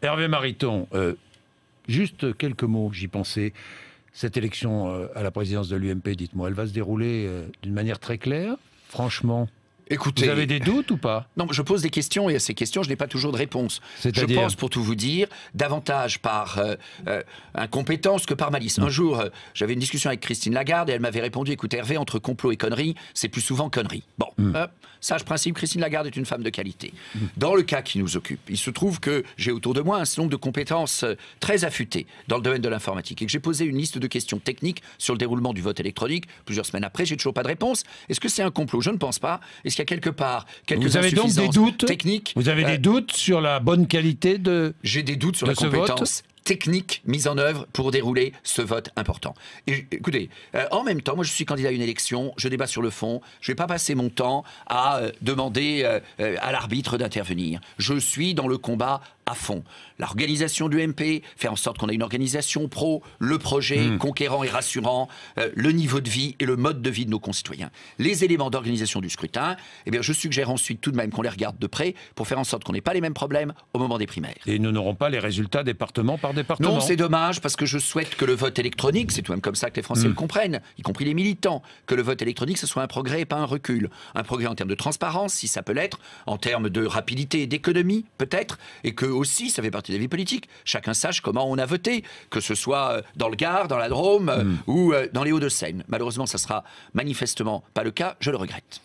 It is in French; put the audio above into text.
Hervé Mariton, juste quelques mots, j'y pensais. Cette élection à la présidence de l'UMP, dites-moi, elle va se dérouler d'une manière très claire, franchement? Écoutez, vous avez des doutes ou pas? Non, je pose des questions et à ces questions, je n'ai pas toujours de réponse. Je C'est-à-dire pense, pour tout vous dire, davantage par incompétence que par malice. Un jour, j'avais une discussion avec Christine Lagarde et elle m'avait répondu: écoute Hervé, entre complot et conneries, c'est plus souvent conneries. Bon, sage principe, Christine Lagarde est une femme de qualité. Dans le cas qui nous occupe, il se trouve que j'ai autour de moi un certain nombre de compétences très affûtées dans le domaine de l'informatique et que j'ai posé une liste de questions techniques sur le déroulement du vote électronique. Plusieurs semaines après, j'ai toujours pas de réponse. Est-ce que c'est un complot? Je ne pense pas. Est-ce qu'il y a quelque part quelques insuffisances techniques? Vous avez des doutes sur la bonne qualité de J'ai des doutes sur la compétence technique mise en œuvre pour dérouler ce vote important. Et écoutez, en même temps, moi je suis candidat à une élection, je débat sur le fond, je ne vais pas passer mon temps à demander à l'arbitre d'intervenir. Je suis dans le combat à fond. L'organisation du MP, faire en sorte qu'on ait une organisation pro, le projet conquérant et rassurant, le niveau de vie et le mode de vie de nos concitoyens. Les éléments d'organisation du scrutin, eh bien, je suggère ensuite tout de même qu'on les regarde de près pour faire en sorte qu'on n'ait pas les mêmes problèmes au moment des primaires. Et nous n'aurons pas les résultats département par département. Non, c'est dommage, parce que je souhaite que le vote électronique, c'est tout de même comme ça que les Français le comprennent, y compris les militants, que le vote électronique, ce soit un progrès et pas un recul. Un progrès en termes de transparence, si ça peut l'être, en termes de rapidité et d'économie, peut-être, et que aussi, ça fait partie de la vie politique, chacun sache comment on a voté, que ce soit dans le Gard, dans la Drôme ou dans les Hauts-de-Seine. Malheureusement, ça sera manifestement pas le cas, je le regrette.